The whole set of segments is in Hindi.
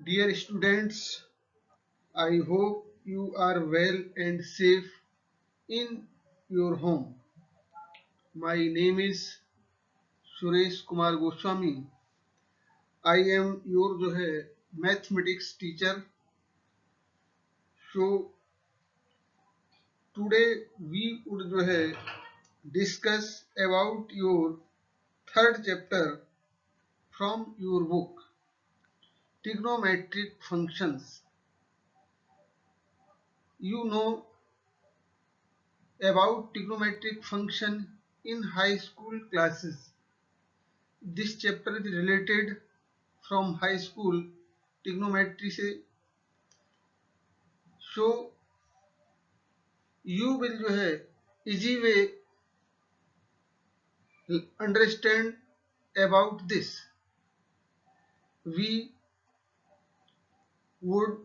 Dear students, I hope you are well and safe in your home. My name is Suresh Kumar Goswami. I am your mathematics teacher. So today we would discuss about your third chapter from your book Trigonometric Functions. You know about trigonometric function in high school classes. This chapter is related from high school trigonometry से. So you will easy way understand about this. We would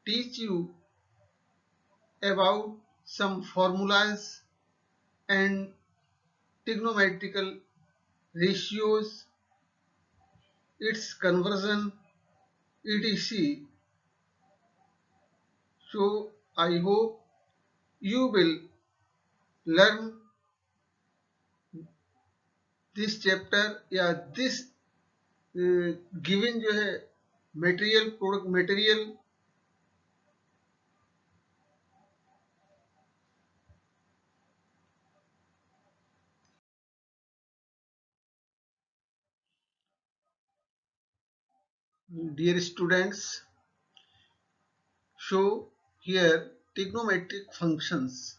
teach you about some formulas and trigonometrical ratios, its conversion, etc. So I hope you will learn this chapter या this given material product material. Dear students, show here trigonometric functions.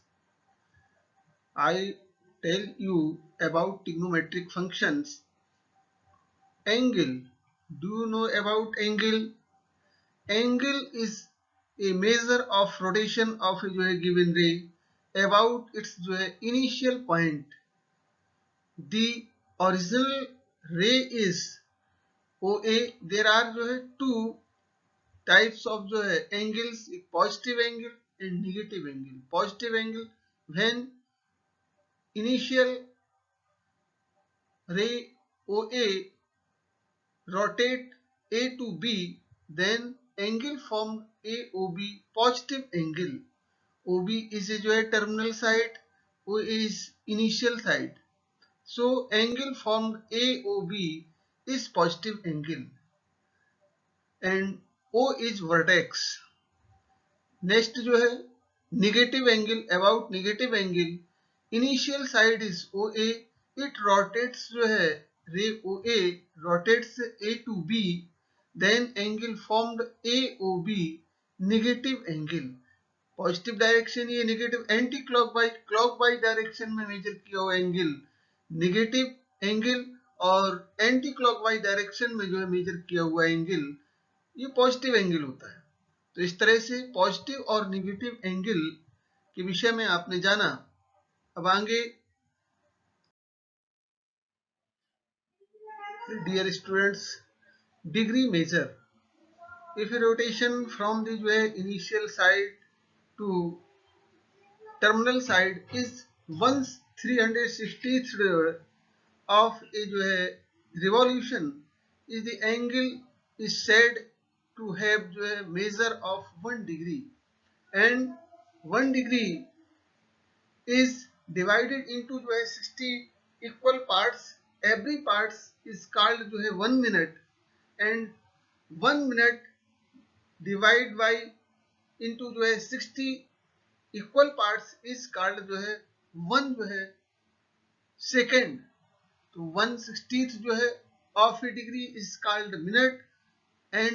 I tell you about trigonometric functions. Angle. Do you know about angle? Angle is a measure of rotation of a given ray about its initial point. The original ray is OA. There are two types of angles, एक positive angle and negative angle. Positive angle when initial ray OA rotate A to B, then angle formed AOB, positive angle. OB is a terminal side, OA is initial side. So angle formed AOB is positive angle and O is vertex. Next negative angle. About negative angle, initial side is OA, it rotates ray OA rotates A to B, then angle formed AOB, negative angle. Positive direction, ये नेगेटिव एंटी क्लॉकवाइज डायरेक्शन में मेजर किया हुआ एंगल नेगेटिव एंगल, और एंटी क्लॉकवाइज डायरेक्शन में मेजर किया हुआ एंगल ये पॉजिटिव एंगल होता है. तो इस तरह से पॉजिटिव और नेगेटिव एंगल के विषय में आपने जाना. अब आगे dear students, degree measure. If rotation from the initial side to terminal side is 1/360th of a revolution, is the angle is said to have measure of 1 degree, and 1 degree is divided into 60 equal parts. Every part is called 1 minute, and 1 minute divided by into 60 equal parts is called 1 second. तो 1/60th of a degree is called minute, and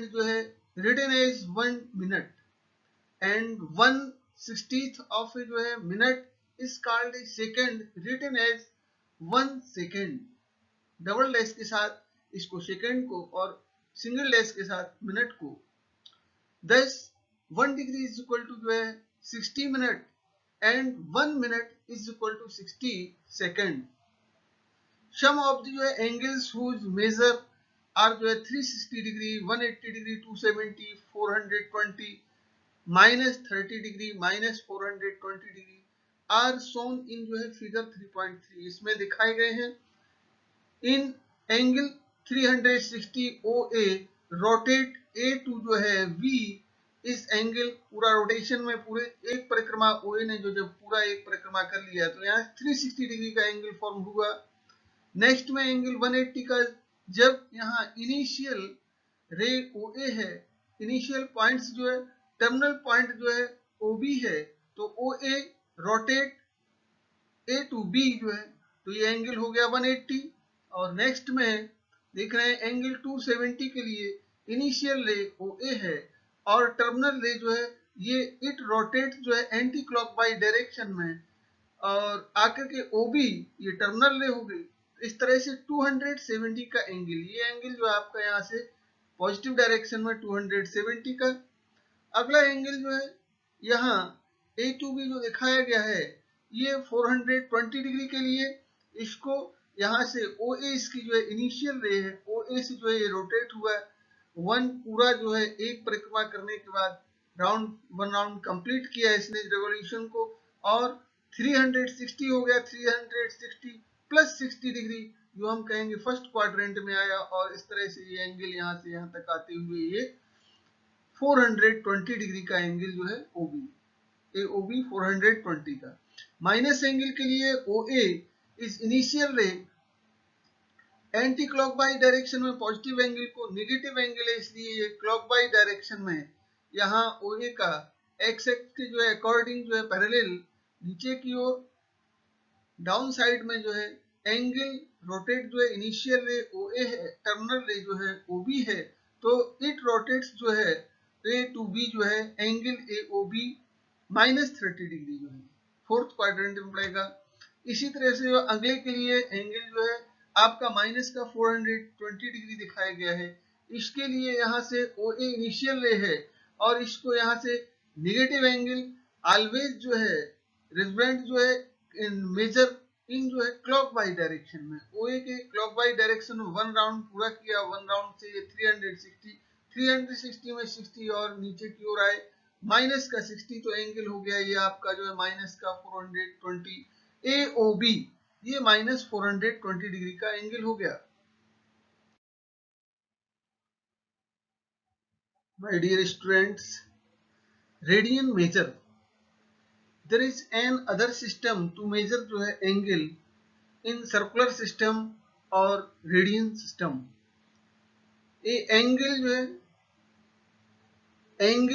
written as 1 minute, and 1/60th of a minute is called a second, written as 1 second. Double dash के साथ इसको सेकेंड को और सिंगल डैश के साथ मिनट को. Thus 1 degree is equal to 60 minute, and 1 minute is equal to 60 second. Some of the angles whose measure are 360 degree, 180 degree, 270, 420, -30 degree, -420 degree are shown in figure 3.3. इसमें दिखाए गए हैं. In angle 360 OA, rotate a to जो है वी, इस एंगल पूरा रोटेशन में पूरे एक परिक्रमा OA ने जो जब पूरा एक परिक्रमा कर लिया तो यहाँ 360 डिग्री का एंगल फॉर्म हुआ। नेक्स्ट में एंगल 180 का, जब यहाँ इनिशियल रे OA है, इनिशियल पॉइंट्स जो है, टर्मिनल पॉइंट जो है OB है, तो OA rotate A to B जो है, तो ये एंगल हो गया 180। और नेक्स्ट में देख रहे हैं एंगल 270 के लिए इनिशियल रे OA है और टर्मिनल रे जो है ये इट रोटेट जो है एंटी क्लॉकवाइज डायरेक्शन में, और आकर के OB ये टर्मिनल रे हो गई। इस तरह से 270 का एंगल, ये एंगल जो आपका यहाँ से पॉजिटिव डायरेक्शन में 270 का। अगला एंगल जो है यहाँ A टू B जो दिखाया गया है ये 420 डिग्री के लिए, इसको यहाँ से OA इसकी जो है इनिशियल रे है, OA से जो है ये रोटेट हुआ है, वन पूरा जो है एक परिक्रमा करने के बाद वन राउंड कंप्लीट किया इसने रेवोल्यूशन को, और 360 हो गया, 360 प्लस 60 डिग्री जो हम कहेंगे फर्स्ट क्वाड्रेंट में आया, और इस तरह से ये एंगल यहाँ से यहाँ तक आते हुए ये 420 डिग्री का एंगल जो है OB, AOB 420 का। माइनस एंगल के लिए OA इस इनिशियल रे एंटी क्लॉकवाइज डायरेक्शन में पॉजिटिव एंगल को नेगेटिव एंगल है, इसलिए ये क्लॉकवाइज डायरेक्शन में यहाँ OA का एक्स एक्स के जो है अकॉर्डिंग जो है पैरेलल नीचे की ओर डाउन साइड में जो है एंगल रोटेट जो है इनिशियल रे OA है, टर्मिनल रे जो है OB है, तो इट रोटेट्स जो है A टू B जो है एंगल AOB -30 डिग्री जो है फोर्थ क्वाड्रेंट में पड़ेगा। इसी तरह से अगले के लिए एंगल जो है आपका माइनस का 420 डिग्री दिखाया गया है, इसके लिए यहाँ से OA इनिशियल रे है और इसको यहाँ से नेगेटिव एंगल ऑलवेज जो है रेजोनेंट जो है इन मेजर इन जो है क्लॉकवाइज डायरेक्शन में, OA के क्लॉकवाइज डायरेक्शन में वन राउंड पूरा किया, वन राउंड से ये 360 में 60 और नीचे की ओर आए माइनस का 60, तो एंगल हो गया ये आपका जो है माइनस का 420 AOB, ये माइनस 420 डिग्री का एंगल हो गया। My dear students, radian measure, there is an other system to measure जो है एंगल इन सर्कुलर सिस्टम और रेडियन सिस्टम। ये एंगल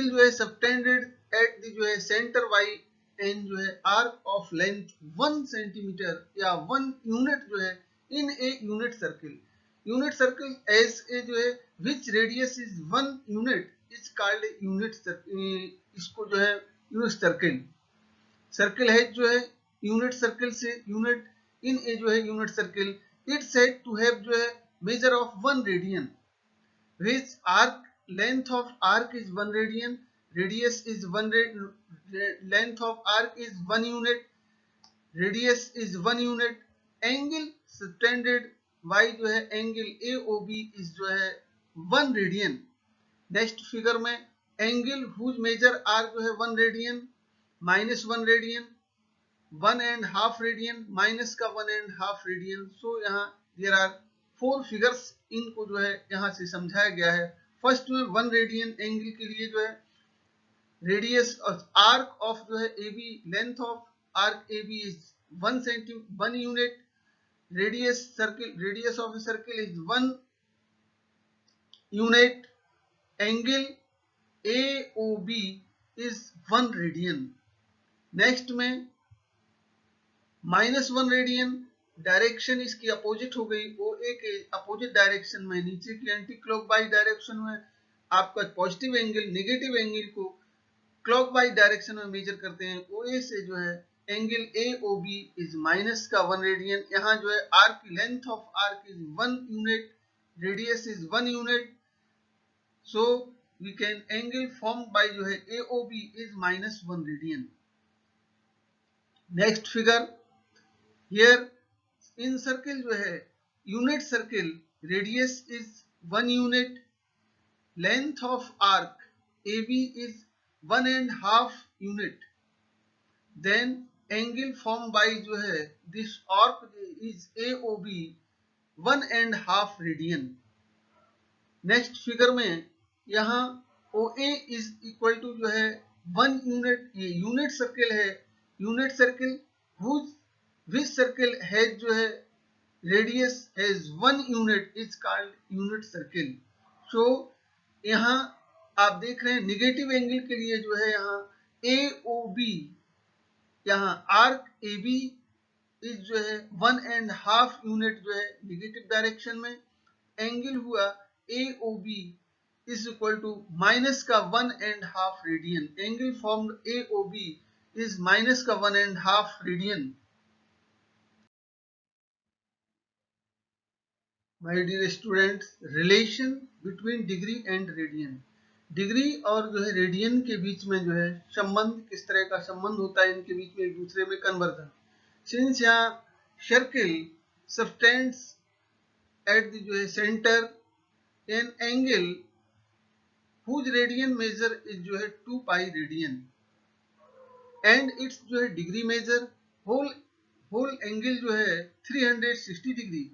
जो है सबटेंडेड एट द जो है सेंटर वाई एंड जो है आर्क ऑफ लेंथ 1 सेंटीमीटर या 1 यूनिट जो है in a unit circle as a जो है which radius is 1 unit is called unit circle, इसको जो है यूनिट सर्कल है जो है यूनिट सर्कल से यूनिट इन ए जो है unit circle, it said to have जो है measure of 1 radian, which arc length of arc is 1 radian, radius is 1 length of arc is 1 unit, radius is 1 unit, angle subtended y जो है एंगल AOB इस जो है 1 रेडियन। नेक्स्ट फिगर में एंगल हुज मेजर आर्क जो है 1 radian, minus 1 radian, 1.5 radian, minus का 1.5 रेडियन। सो यहाँ देयर आर 4 फिगर्स, इनको जो है यहाँ से समझाया गया है। फर्स्ट में 1 रेडियन एंगल के लिए जो है रेडियस आर्क ऑफ जो है AB, length of arc AB is 1 unit, radius of circle is 1 unit, angle AOB is 1 radian. Next में -1 रेडियन, डायरेक्शन इसकी अपोजिट हो गई, OA के अपोजिट डायरेक्शन में नीचे की एंटी क्लॉकवाइज डायरेक्शन में आपका पॉजिटिव एंगल नेगेटिव एंगल को क्लॉकवाइज डायरेक्शन में मेजर करते हैं। OA से जो है एंगल AOB इज माइनस का 1 रेडियन, यहाँ जो है आर्क की length of arc is 1 unit, radius is 1 unit, so we can angle form by जो है AOB is -1 radian. Next figure, here in circle जो है unit circle radius is 1 unit, length of arc AB is 1.5 unit, then angle form by जो है this arc is AOB 1.5 radian. Next figure में यहाँ OA इज इक्वल टू जो है 1 यूनिट, ये यूनिट सर्किल है, unit circle which circle has जो है radius has 1 unit is called unit circle. So यहाँ आप देख रहे हैं निगेटिव एंगल के लिए जो है यहाँ AOB, यहाँ आर्क AB इस जो है 1.5 यूनिट जो है निगेटिव डायरेक्शन में, एंगल हुआ AOB is equal to minus का 1.5 radian, angle formed AOB is minus का 1.5 radian. My dear students, relation between degree and radian, degree और जो है रेडियन के बीच में जो है संबंध, किस तरह का संबंध होता है इनके बीच में एक दूसरे में कन्वर्जन। सिंस यहाँ सर्किल सबटेंड्स एट द जो है centre an angle whose radian measure is जो है 2 पाई रेडियन एंड इट्स जो है डिग्री मेजर होल एंगल जो है 360 डिग्री,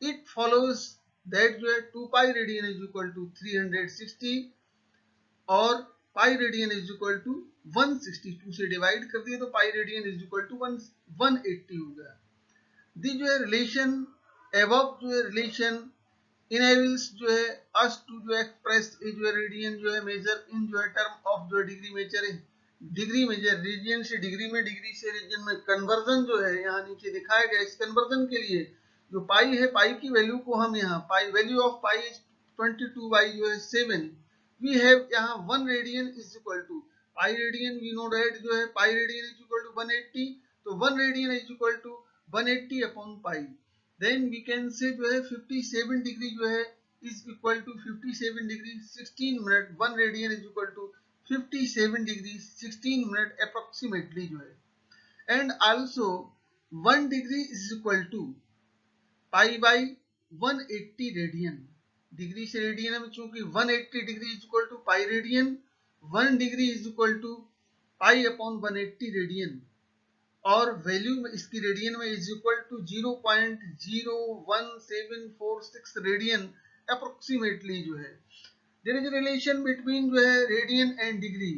इट फॉलोज दैट जो है 2 pi radian is equal to 360 और pi radian is equal to 162 से डिवाइड कर दिए तो pi radian is equal to 180 हो गया। दी जो है रिलेशन एबव जो है रिलेशन इनेबल्स जो है अस टू जो एक्सप्रेस जो है रेडियन जो है मेजर इन जो है टर्म ऑफ जो है डिग्री मेजर है, डिग्री मेजर रीजन से डिग्री में, डिग्री से रीजन में कन्वर्जन जो है यहाँ नीचे दिखाया गया। इस कन्वर्जन के लिए जो पाई है, पाई की वैल्यू को हम यहाँ pi value of pi is 22 by जो है 7, वी हैव यहाँ 1 radian is equal to pi radian, we know that जो है pi radian is equal to 180, तो 1 radian is equal to 180 upon pi. Then we can say जो है 57 डिग्री जो है is equal to 57 degree 16 minute, 1 radian is equal to 57 degree 16 minute approximately जो है। And also 1 degree is equal to pi by 180 radian, degree से रेडियन में चूंकि 180 degree is equal to pi radian, 1 degree is equal to pi upon 180 radian और वैल्यू में इसकी रेडियन में is equal to 0.01746 radian approximately जो है। There is a relation between जो है radian and degree,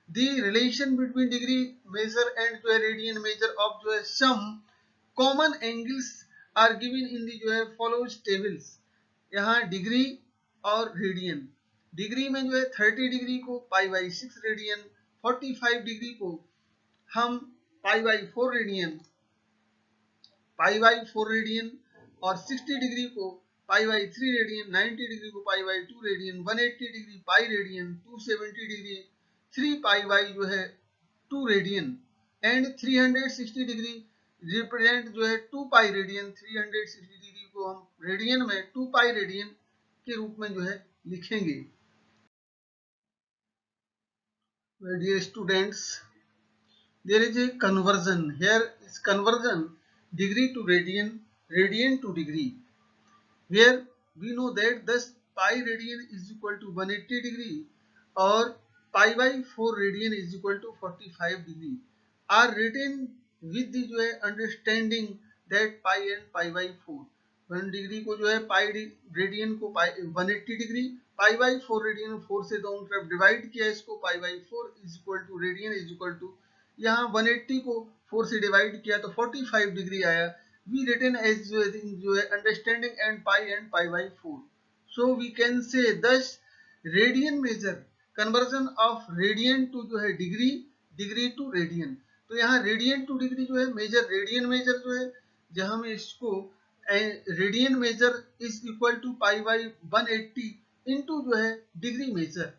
the relation between degree measure and जो है रेडियन मेजर ऑफ जो है some common angles are given in the जो है फॉलोज टेबल्स। यहाँ डिग्री और रेडियन, डिग्री में जो है 30 डिग्री को पाई बाई 6 रेडियन, 45 डिग्री को हम pi by 4 radian, pi by 4 radian और 60 डिग्री को पाई बाई 3 रेडियन, 90 डिग्री को पाई by 2 radian, 180 degree pi radian, 270 degree 3 pi by जो है 2 रेडियन एंड 360 डिग्री रिप्रेजेंट जो है 2 पाई रेडियन। 360 डिग्री को हम रेडियन में 2 पाई रेडियन के रूप में जो है लिखेंगे। Dear students, there is a conversion, here is conversion degree to radian, radian to degree, where we know that thus pi radian is equal to 180 degree or pi by 4 radian is equal to 45 degree are written with the जो है understanding that pi and pi by 4, 1 degree को जो है पाई रेडियन को 180 डिग्री, पाई बाई 4 रेडियन 4 से दोनों तरफ डिवाइड किया इसको, pi by 4 is equal to radian is equal to यहाँ 180 को 4 से डिवाइड किया तो 45 डिग्री आया। वी रिटन एज जो है understanding and pi by 4, so we can say this radian measure conversion of radian to जो है डिग्री, डिग्री टू रेडियन। तो यहाँ रेडियन टू डिग्री जो है मेजर, रेडियन मेजर जो है जब हम इसको radian measure is equal to pi by 180 into जो है डिग्री मेजर,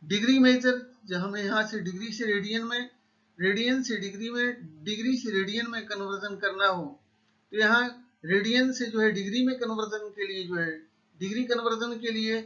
डिग्री मेजर जब हमें यहाँ से डिग्री से रेडियन में, रेडियन से डिग्री में, डिग्री से रेडियन में कन्वर्जन करना हो तो यहाँ रेडियन से जो है डिग्री में कन्वर्जन के लिए जो है डिग्री कन्वर्जन के लिए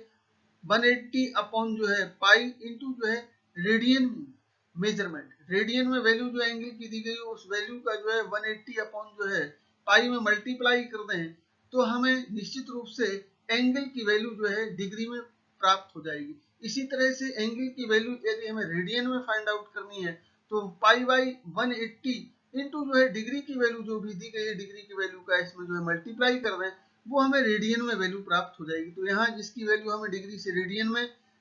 180 अपॉन जो है पाई इंटू जो है रेडियन मेजरमेंट, रेडियन में वैल्यू जो एंगल की दी गई उस वैल्यू का जो है 180 अपॉन जो है पाई में मल्टीप्लाई कर दें तो हमें निश्चित रूप से एंगल की वैल्यू जो है डिग्री में प्राप्त हो जाएगी। इसी तरह से एंगल की वैल्यू यदि हमें रेडियन में फाइंड आउट करनी है तो पाई बाई 180 इंटू जो है डिग्री की वैल्यू जो भी दी गई है डिग्री की वैल्यू का इसमें जो है मल्टीप्लाई कर दें वो हमें रेडियन में वैल्यू प्राप्त हो जाएगी। तो यहाँ जिसकी वैल्यू हमें डिग्री से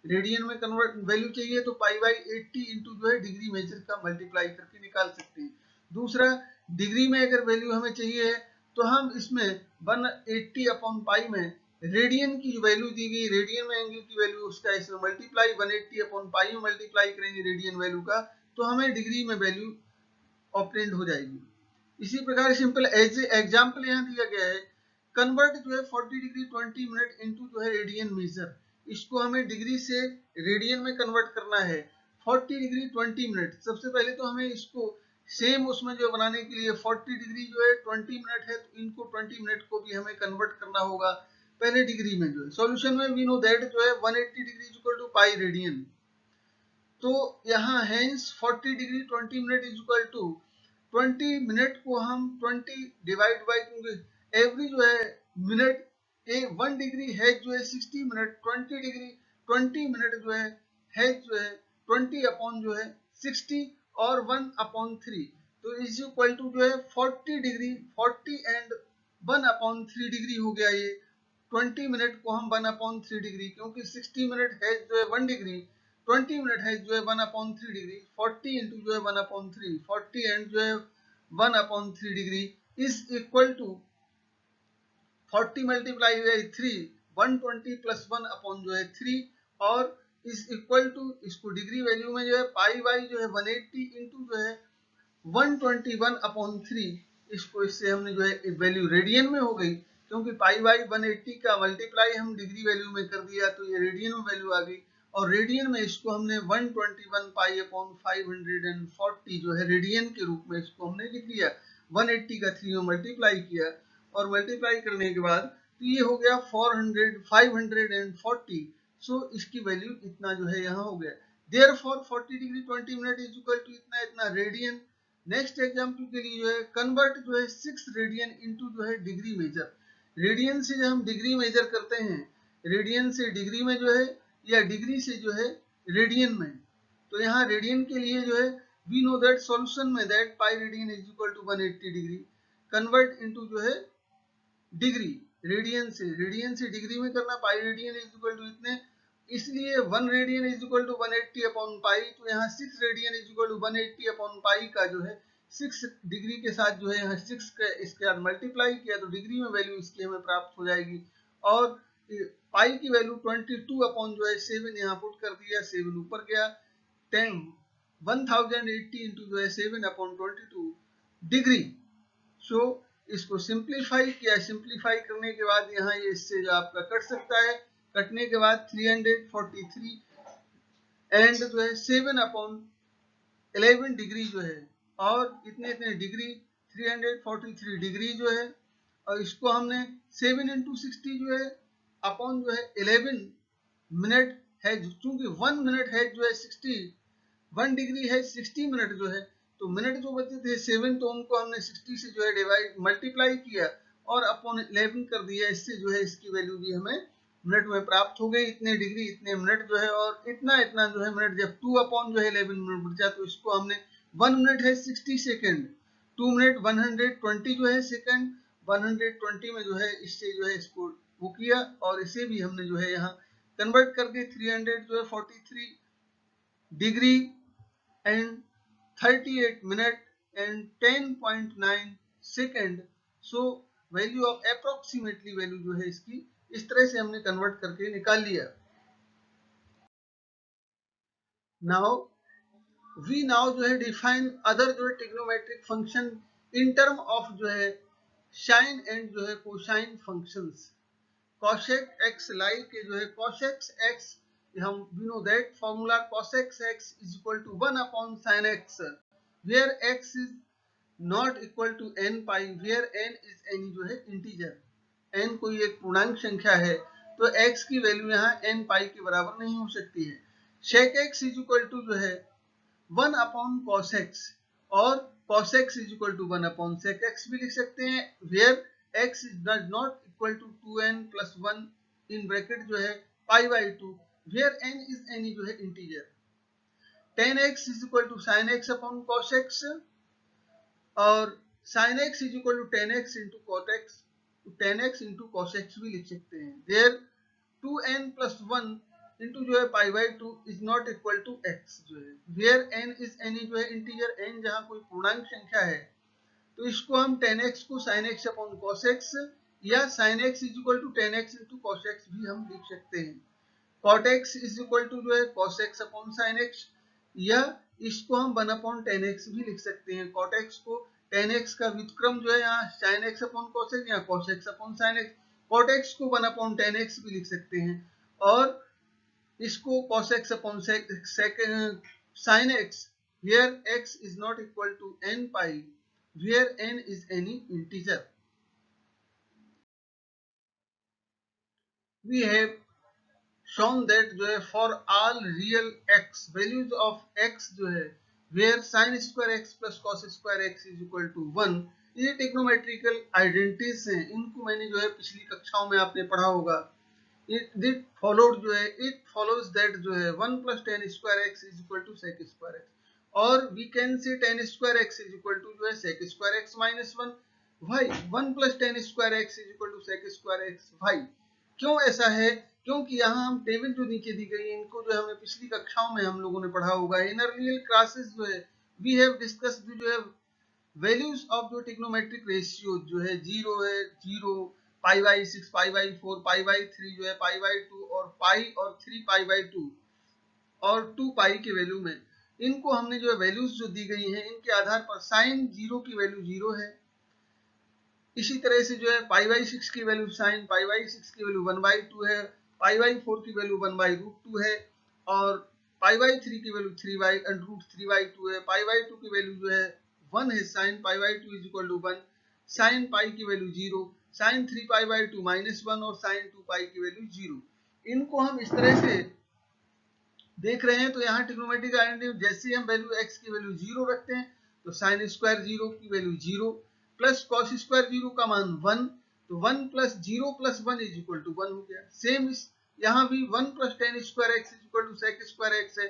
रेडियन में कन्वर्ट वैल्यू चाहिए तो पाई बाई 80 इंटू जो है डिग्री मेजर का मल्टीप्लाई करके निकाल सकते हैं। दूसरा, डिग्री में अगर वैल्यू हमें चाहिए है तो हम इसमें 180 अपॉन पाई में रेडियन की जो वैल्यू दी गई, रेडियन में एंगल की वैल्यू, उसका इसमें मल्टीप्लाई 180 अपॉन पाई में मल्टीप्लाई करेंगे रेडियन वैल्यू का, तो हमें डिग्री में वैल्यू ऑपरेंड हो जाएगी। इसी प्रकार सिंपल एज एग्जाम्पल यहाँ दिया गया है, कन्वर्ट जो है 40 डिग्री 20 मिनट इनटू जो है रेडियन मेजर। इसको हमें डिग्री से रेडियन में कन्वर्ट करना है। 40 डिग्री 20 मिनट, सबसे पहले तो हमें इसको सेम उसमें जो बनाने के लिए 40 डिग्री जो है 20 मिनट है, तो इनको 20 मिनट को भी हमें कन्वर्ट करना होगा पहले डिग्री में। जो है सॉल्यूशन में वी नो दैट जो है 180 degree equal to pi radian. तो यहाँ hence 40 degree 20 minute is equal to 20 minute को हम 20 डिवाइड बाई, क्योंकि एवरी जो है मिनट 1 डिग्री है जो है 60 मिनट, 20 डिग्री 20 मिनट जो है जो है 20 अपॉन जो है 60 और 1 अपॉन 3, तो इज इक्वल टू जो है 40 डिग्री 40 एंड 1 अपॉन 3 डिग्री हो गया ये। 20 मिनट को हम 1 अपॉन 3 डिग्री, क्योंकि 60 मिनट है जो है 1 डिग्री, 20 मिनट है जो है 1 अपॉन 3 डिग्री, 40 इंटू जो है 1 अपॉन 3, 40 एंड जो है 1 upon 3 degree is equal to 40 multiply by 3, 120 plus 1 upon जो है 3, और इज इक्वल टू, इसको डिग्री वैल्यू में जो है पाई बाई जो है 180 इंटू जो है 121 अपॉन 3, इसको इससे हमने जो है वैल्यू रेडियन में हो गई, क्योंकि पाई बाई 180 का मल्टीप्लाई हम डिग्री वैल्यू में कर दिया तो ये रेडियन में वैल्यू आ गई, और रेडियन में इसको हमने 121 पाई अपॉन 540 जो है रेडियन के रूप में इसको हमने लिख लिया। 180 का 3 में मल्टीप्लाई किया, और मल्टीप्लाई करने के बाद तो ये हो गया 540। सो इसकी वैल्यू इतना जो है यहाँ हो गया। Therefore 40 degree 20 minute is equal to इतना इतना रेडियन। नेक्स्ट एग्जाम्पल के लिए जो है कन्वर्ट जो है 6 रेडियन इनटू जो है डिग्री मेजर। रेडियन से जब हम डिग्री मेजर करते हैं, रेडियन से डिग्री में जो है या डिग्री से जो है रेडियन में, तो यहाँ रेडियन के लिए जो है वी नो दैट सॉल्यूशन में that pi radian is equal to 180 degree convert into जो है डिग्री, रेडियन से डिग्री में करना, pi radian is equal to इतने, इसलिए 1 radian is equal to 180 upon pi, तो यहाँ 6 radian is equal to 180 upon pi का जो है 6 डिग्री के साथ जो है यहाँ 6 का इसके साथ मल्टीप्लाई किया तो डिग्री में वैल्यू इसकी हमें प्राप्त हो जाएगी। और पाई की वैल्यू 22 अपॉन जो है 7 यहाँ पुट कर दिया, 7 ऊपर गया, 10 1080 इंटू जो है 7 अपॉन 22 डिग्री। सो इसको सिंप्लीफाई किया, सिंप्लीफाई करने के बाद यहाँ ये इससे जो आपका कट सकता है, कटने के बाद 343 एंड जो है 7 अपॉन 11 डिग्री जो है, और इतने इतने डिग्री 343 डिग्री जो है, और इसको हमने 7 इंटू 60 जो है अपॉन जो है 11 मिनट है, चूंकि 1 मिनट है जो है 60, 1 डिग्री है 60 मिनट जो है, तो मिनट जो बचे थे 7, तो उनको हमने 60 से जो है डिवाइड मल्टीप्लाई किया और अपॉन 11 कर दिया, इससे जो है इसकी वैल्यू भी हमें मिनट में प्राप्त हो गई। इतने डिग्री इतने मिनट जो है, और इतना इतना जो है मिनट, जब 2 अपॉन जो है 11 मिनट बचा, तो इसको हमने 1 मिनट है 60 सेकेंड, 2 मिनट 120 जो है सेकेंड, 120 में जो है इससे जो है इसको वो किया, और इसे भी हमने जो है यहाँ कन्वर्ट करके 343 degree and 38 minute and 10.9 second. So value of approximately value जो है इसकी इस तरह से हमने कन्वर्ट करके निकाल लिया। नाउ जो है डिफाइन अदर जो है trigonometric function in term of जो है साइन एंड जो है cosine functions. cosec x like के जो है cosec x, हम we know that formula cosec x is equal to 1 upon sin x, where x is not equal to n pi, where n is any जो है integer, n कोई एक पूर्णांक संख्या है, तो x की वैल्यू यहाँ n पाई के बराबर नहीं हो सकती है। sec x is equal to जो है 1 upon cos x, और cos x is equal to 1 upon sec x भी लिख सकते हैं, where x is not equal to 2n plus 1 in bracket जो है pi by 2, where n is any जो है integer। tan x is equal to sin x upon cos x, और sin x is equal to tan x into cot x, tan x into cos x भी लिख सकते हैं। देयर 2n+1 इंटू जो है pi by 2 is not equal to x जो है, वेयर n इज एनी जो है इंटीजर, n जहां कोई पूर्णांक संख्या है, तो इसको हम tan x को sin x upon cos x या sin x is equal to tan x into cos x भी हम लिख सकते हैं। cot x is equal to जो है cos x upon sin x, या इसको हम 1 अपॉन tan x भी लिख सकते हैं। cot x को tan x का व्युत्क्रम जो है यहाँ sin x upon cos x या cos x upon sin x, cot x को 1 अपॉन tan x भी लिख सकते हैं, और इसको cos x upon sin x where x is not equal to n pi, where n is any integer. We have shown that जो है for all real x values of x जो है where sin square x plus cos square x is equal to 1, ये ट्रिग्नोमेट्रिकल आइडेंटिटीज हैं। इनको मैंने जो है पिछली कक्षाओं में आपने पढ़ा होगा। इट फॉलोड जो है, इट फॉलोज दैट जो है 1 plus tan square x is equal to sec square x, और we can say tan square x is equal to जो है sec square x minus 1। why 1 plus tan square x is equal to sec square x? why? क्यों ऐसा है? क्योंकि यहाँ हम टेबल जो नीचे दी गई है, इनको जो है हमें पिछली कक्षाओं में हम लोगों ने पढ़ा होगा। इन अर्लियर क्लासेस जो है वी हैव डिस्कस्ड जो है वैल्यूज ऑफ जो ट्रिग्नोमेट्रिक रेशियो जो है 0 है, 0, pi by 6, pi by 4, pi by 3 जो है पाई बाई 2, और पाई और 3 पाई बाई 2 और 2 पाई की वैल्यू में, इनको हमने जो है वैल्यूज जो दी गई हैं इनके आधार पर साइन 0 की वैल्यू 0 है। इसी तरह से जो है पाई बाई 6 की वैल्यू साइन पाई बाई 6 की वैल्यू 1/2 है, पाई बाई 4 की वैल्यू 1/√2 है, और पाई बाई 3 की वैल्यू 3/√3/2 है, पाई बाई 2 की वैल्यू जो है 1 है, sine pi by 2 is equal to 1, sine pi की वैल्यू 0, साइन 3 पाई बाई 2 -1 और साइन 2 पाई की वैल्यू 0। इनको हम इस तरह से देख रहे हैं। तो यहाँ ट्रिग्नोमेट्रिक आइडेंटिटी जैसे हम वैल्यू x की वैल्यू 0 रखते हैं तो साइन स्क्वायर 0 की वैल्यू 0 प्लस कॉस स्क्वायर 0 का मान 1, तो 1 plus 0 plus 1 is equal to 1 हो गया। सेम इस यहाँ भी 1 plus tan square x is equal to sec square x है।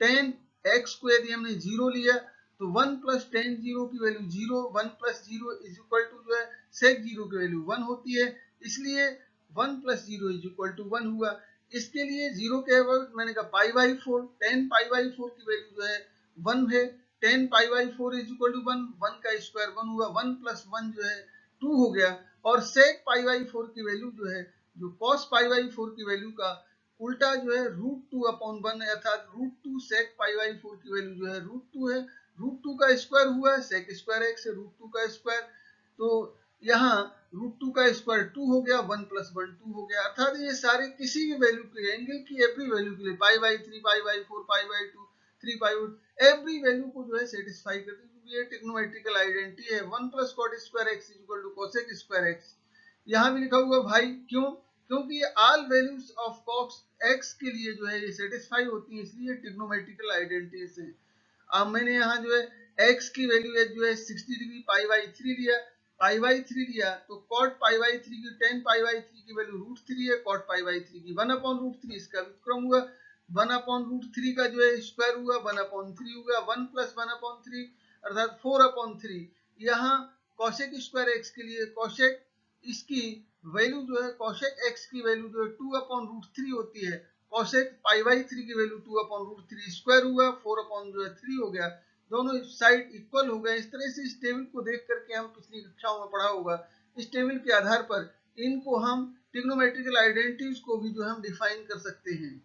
टेन एक्स को यदि हमने 0 लिया तो 1 प्लस टेन 0 की value 0, 1 plus 0 is equal to जो है सेक 0 की वैल्यू 1 होती है, इसलिए 1 प्लस 0 इज इक्वल टू 1 हुआ। इसके लिए 0 के अबाउट मैंने कहा पाई बाई 4, 10 पाई बाई 4 की वैल्यू जो है 1 है, 10 पाई बाई 4 इज इक्वल टू 1, 1 का स्क्वायर 1 हुआ, 1 प्लस 1 जो है 2 हो गया, और सेक पाई बाई 4 की वैल्यू जो है, जो कॉस पाई बाई 4 की वैल्यू का उल्टा जो है √2 अपॉन 1 है, अर्थात √2 सेक पाई बाई 4 की वैल्यू जो है √2 है, √2 का स्क्वायर हुआ है, सेक स्क्वायर एक्स है √2 का स्क्वायर, तो यहाँ √2 का स्क्वायर 2 हो गया, 1 प्लस 1 2 हो गया, अर्थात ये सारे किसी भी वैल्यू के लिए, एंगल की एवरी वैल्यू के लिए, pi by 3 pi by 4 pi by 2 3 pi every value को जो है सेटिस्फाई करते हैं, क्योंकि ये ट्रिग्नोमेट्रिकल आइडेंटिटी है। 1 plus cot square x is equal to cosec square x, यहाँ भी लिखा हुआ भाई क्यों? क्योंकि ये all values of cos x के लिए जो है ये सेटिस्फाई होती है, इसलिए ट्रिग्नोमेट्रिकल आइडेंटिटीज है। अब मैंने यहाँ जो है x की वैल्यू जो है 60 डिग्री पाई बाई 3 लिया, पाई बाई 3 लिया तो कॉट पाई बाई 3 की 10 पाई बाई 3 की वैल्यू √3 है, कॉट पाई बाई 3 की 1 अपॉन √3, इसका व्युत्क्रम हुआ, 1 अपॉन √3 का जो है स्क्वायर हुआ, 1 अपॉन 3 हुआ, 1 प्लस 1 अपॉन 3 अर्थात 4 अपॉन 3। यहाँ कॉशेक स्क्वायर एक्स के लिए कॉशेक इसकी वैल्यू जो है कॉशेक एक्स की वैल्यू जो है 2 अपॉन √3 होती है, कॉशेक पाई बाई 3 की वैल्यू 2 अपॉन √3 स्क्वायर हुआ, 4 अपॉन जो है 3 हो गया, दोनों साइड इक्वल हो गए। इस तरह से इस टेबल को देख करके हम पिछली कक्षाओं में पढ़ा होगा, इस टेबल के आधार पर इनको हम ट्रिग्नोमेट्रिकल आइडेंटिटीज को भी जो हम डिफाइन कर सकते हैं।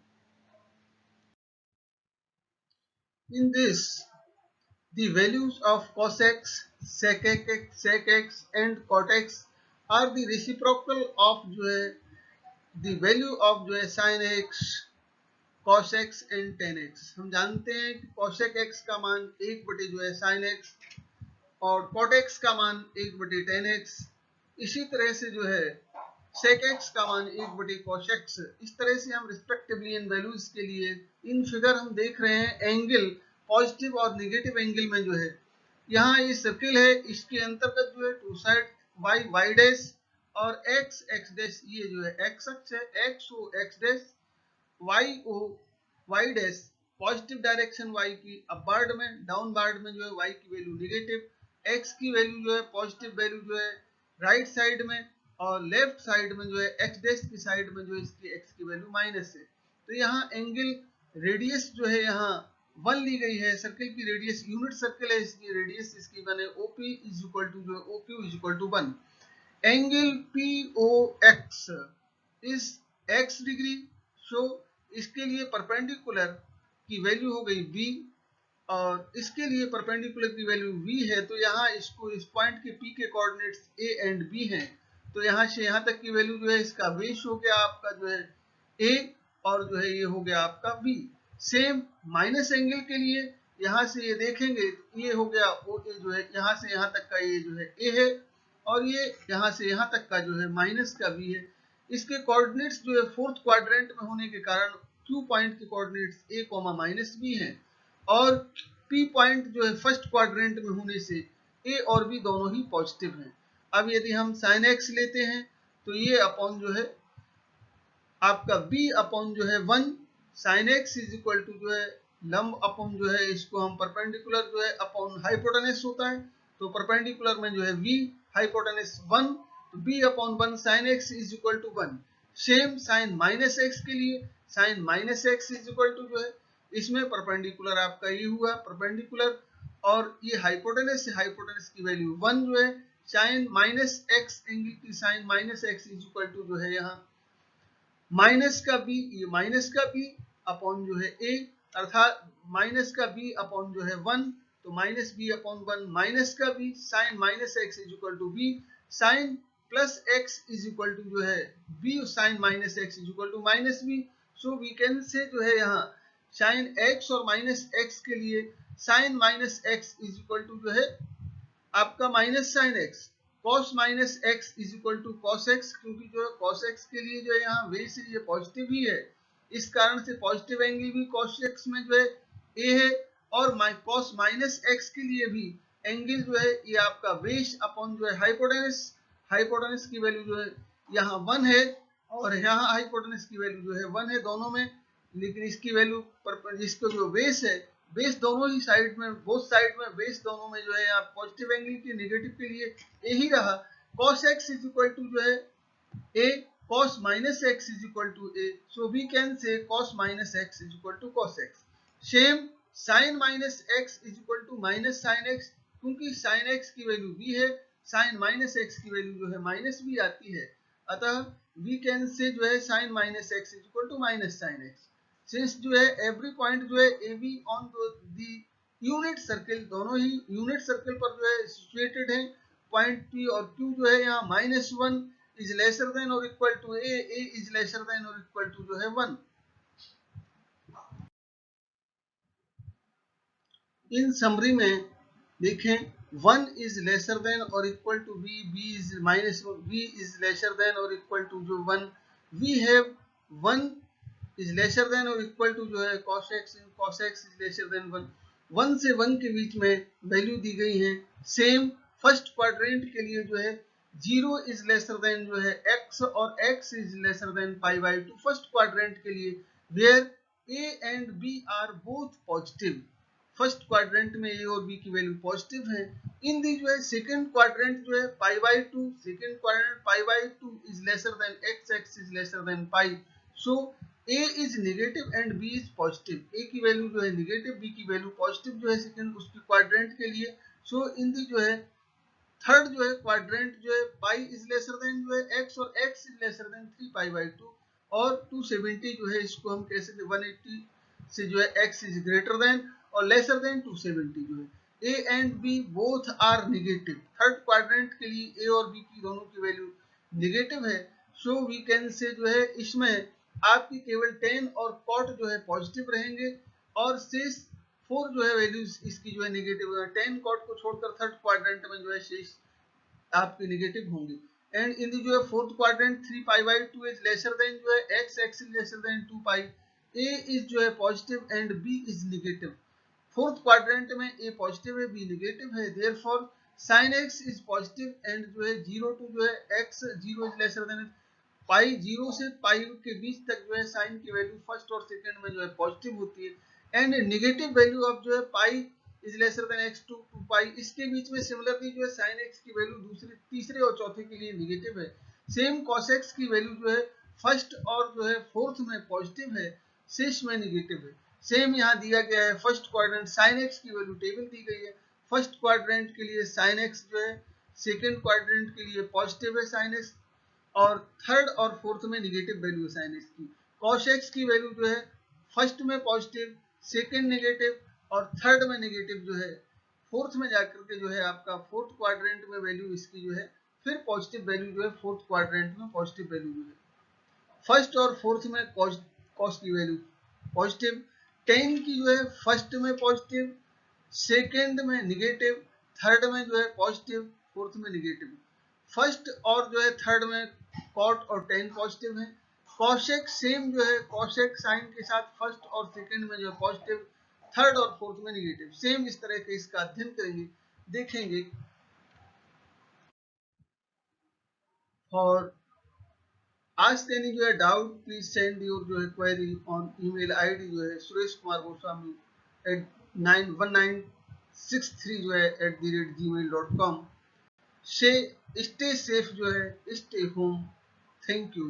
In this the values of cos x, sec x and cot x are the reciprocal of जो है the value of जो है sin x, cos x and tan x। हम जानते हैं कि cosec x का मान 1 जो है sin x और cot x का मान 1/tan x, इसी तरह से जो है sec x का मान 1/cos x। इस तरह से हम रिस्पेक्टिवली इन वैल्यूज के लिए इन फिगर हम देख रहे हैं एंगल पॉजिटिव और नेगेटिव एंगल में जो है, यहाँ ये सर्किल है, इसके अंतर्गत जो है टू साइड y डैश और x डैश, ये जो है x अक्ष है, x o x dash, y o y dash positive direction y की अपवर्ड में, डाउनवर्ड में जो है y की वैल्यू नेगेटिव, x की वैल्यू जो है पॉजिटिव वैल्यू जो है राइट साइड में, और लेफ्ट साइड में जो है x डैश की साइड में जो इसकी x की वैल्यू माइनस है। तो यहाँ एंगल रेडियस जो है यहाँ 1 ली गई है, सर्कल की रेडियस, यूनिट सर्कल है, इसकी रेडियस इसकी बने OP इज इक्वल टू जो OQ is equal to 1। Angle POX is x degree, so इसके लिए परपेंडिकुलर की वैल्यू हो गई b और इसके लिए परपेंडिकुलर की वैल्यू v है। तो यहाँ इसको इस पॉइंट के p के कोऑर्डिनेट्स a एंड b हैं, तो यहाँ से यहाँ तक की वैल्यू जो है इसका बेस हो गया आपका जो है a और जो है ये हो गया आपका b। सेम माइनस एंगल के लिए यहाँ से ये देखेंगे ये हो गया OA जो है यहाँ से यहाँ तक का ये जो है a है और ये यहाँ से यहाँ तक का जो है माइनस का b है। इसके कोऑर्डिनेट्स जो है फोर्थ क्वाड्रेंट में होने के कारण Q पॉइंट के कोऑर्डिनेट्स a, माइनस b हैं और P पॉइंट जो है फर्स्ट क्वाड्रेंट में होने से A और B दोनों ही पॉजिटिव हैं। अब यदि हम sin x लेते हैं तो ये अपॉन जो है आपका B अपॉन जो है 1 sin x is equal to जो है लंब अपॉन जो है इसको हम परपेंडिकुलर जो है अपॉन हाइपोटेनस होता है, तो परपेंडिकुलर में जो है V हाइपोटेनस 1, तो B upon 1 sin x is equal to 1। Same sin minus x के लिए sin minus x is equal to जो है इसमें परपेंडिकुलर आपका ये हुआ परपेंडिकुलर और ये हाइपोटेनस से हाइपोटेनस की वैल्यू 1 जो है sin माइनस x एंगल की sin minus x is equal to जो है यहाँ माइनस का b, ये माइनस का b अपॉन जो है a अर्थात माइनस का b अपॉन जो है 1, तो माइनस b अपॉन 1 माइनस का b sin minus x is equal to b sin plus x is equal to जो है b sin minus x is equal to minus b। So we can say जो है यहाँ sin x और माइनस x के लिए sin minus x is equal to जो है आपका minus sin x, cos minus x is equal to cos x, क्योंकि जो है cos x के लिए जो है यहाँ बेस ये पॉजिटिव ही है, इस कारण से पॉजिटिव एंगल भी cos x में जो है a है और cos माइनस x के लिए भी एंगल जो है ये आपका बेस अपॉन जो है हाइपोटेनस, हाइपोटेनस की वैल्यू जो है यहाँ 1 है और यहाँ हाइपोटेनस की वैल्यू जो है 1 है दोनों में, लेकिन इसकी वैल्यू इसको जो बेस है बेस दोनों ही साइड में बोथ साइड में बेस दोनों में जो है आप पॉजिटिव एंगल के नेगेटिव के लिए ए ही रहा। cos x is equal to जो है a cos minus x is equal to a, so we can say cos minus x is equal to cos x। Same sin minus x is equal to minus sin x, क्योंकि sin x की वैल्यू b है sin माइनस x की वैल्यू जो है माइनस b आती है, अतः वी कैन से जो है sin minus x is equal to minus sin x। Since जो है एवरी पॉइंट जो है A B on the unit circle, दोनों ही यूनिट सर्कल पर जो है सिचुएटेड है, पॉइंट पी और क्यू जो है यहाँ -1 इज लेसर देन और equal to a is lesser than और इक्वल टू जो है 1। इन समरी में देखें 1 इज लेसर देन और equal to b, b is minus, b is lesser than और इक्वल टू जो 1, we have 1 is lesser than और इक्वल टू जो है cos x is lesser than 1, 1 से 1 के बीच में वैल्यू दी गई है। सेम फर्स्ट क्वाड्रेंट के लिए जो है 0 इज लेसर देन जो है x और x is lesser than π/2 first quadrant के लिए, where a and b are both positive, first quadrant में ए और बी की वैल्यू पॉजिटिव है। इन दी जो है सेकंड क्वाड्रेंट जो है π/2, second quadrant π/2 is lesser than x is lesser than π, so a is negative and b is positive, a की वैल्यू जो है नेगेटिव, b की वैल्यू पॉजिटिव जो है सेकंड उसकी क्वाड्रेंट के लिए। सो इन दी जो है थर्ड जो है क्वाड्रेंट जो है पाई इज लेसर देन जो है x और x इज लेसर देन 3π/2 और 270 जो है इसको हम कह सकते 180 से जो है x इज ग्रेटर देन और लेसर देन 270 जो है a and b both are negative, third quadrant के लिए a और b की दोनों की वैल्यू नेगेटिव है। सो वी कैन से जो है इसमें आपकी केवल tan और cot जो है पॉजिटिव रहेंगे और शेष 4 जो है वैल्यूज इसकी जो है नेगेटिव, tan cot को छोड़कर थर्ड क्वाड्रेंट में जो है शेष आपके नेगेटिव होंगे। एंड इन दी जो है fourth quadrant 3π/2 is lesser than जो है x is lesser than 2π, a is जो है positive and b is negative, fourth quadrant में a पॉजिटिव है b नेगेटिव है, therefore sin x is positive and जो है 0 टू जो है x 0 is lesser than pi, 0 से पाई के बीच तक जो है साइन की वैल्यू फर्स्ट और सेकंड में जो है पॉजिटिव होती है एंड नेगेटिव वैल्यू ऑफ जो है pi is lesser than x two pi, इसके बीच में सिमिलरली जो है sin x की वैल्यू दूसरे तीसरे और चौथे के लिए नेगेटिव है। सेम cos x की वैल्यू जो है फर्स्ट और जो है फोर्थ में पॉजिटिव है, शेष में निगेटिव है। सेम यहाँ दिया गया है फर्स्ट क्वाड्रेंट sin x की वैल्यू टेबल दी गई है। फर्स्ट क्वाड्रेंट के लिए sin x जो है, सेकेंड क्वाड्रेंट के लिए पॉजिटिव है sin x, और थर्ड और फोर्थ में निगेटिव वैल्यू है sin x की। cos x की वैल्यू जो है फर्स्ट में पॉजिटिव, सेकेंड नेगेटिव और थर्ड में नेगेटिव जो है, फोर्थ में जाकर के जो है आपका फोर्थ क्वाड्रेंट में वैल्यू इसकी जो है फिर पॉजिटिव वैल्यू जो है फोर्थ क्वाड्रेंट में पॉजिटिव वैल्यू जो है। फर्स्ट और फोर्थ में कॉस की वैल्यू पॉजिटिव, टेन की जो है फर्स्ट में पॉजिटिव, सेकेंड में निगेटिव, थर्ड में जो है पॉजिटिव, फोर्थ में निगेटिव। फर्स्ट और जो है थर्ड में कॉट और टेन पॉजिटिव है। कॉशेक सेम जो है कॉशेक साइन के साथ फर्स्ट और सेकेंड में जो है पॉजिटिव, थर्ड और फोर्थ में निगेटिव। सेम इस तरह के इसका अध्ययन करेंगे, देखेंगे। और आस्क एनी जो है डाउट प्लीज सेंड योर जो है क्वेरी ऑन ईमेल आईडी जो है सुरेश कुमार गोस्वामी एट 91963 जो है @gmail.com से। स्टे सेफ जो है, स्टे होम। Thank you.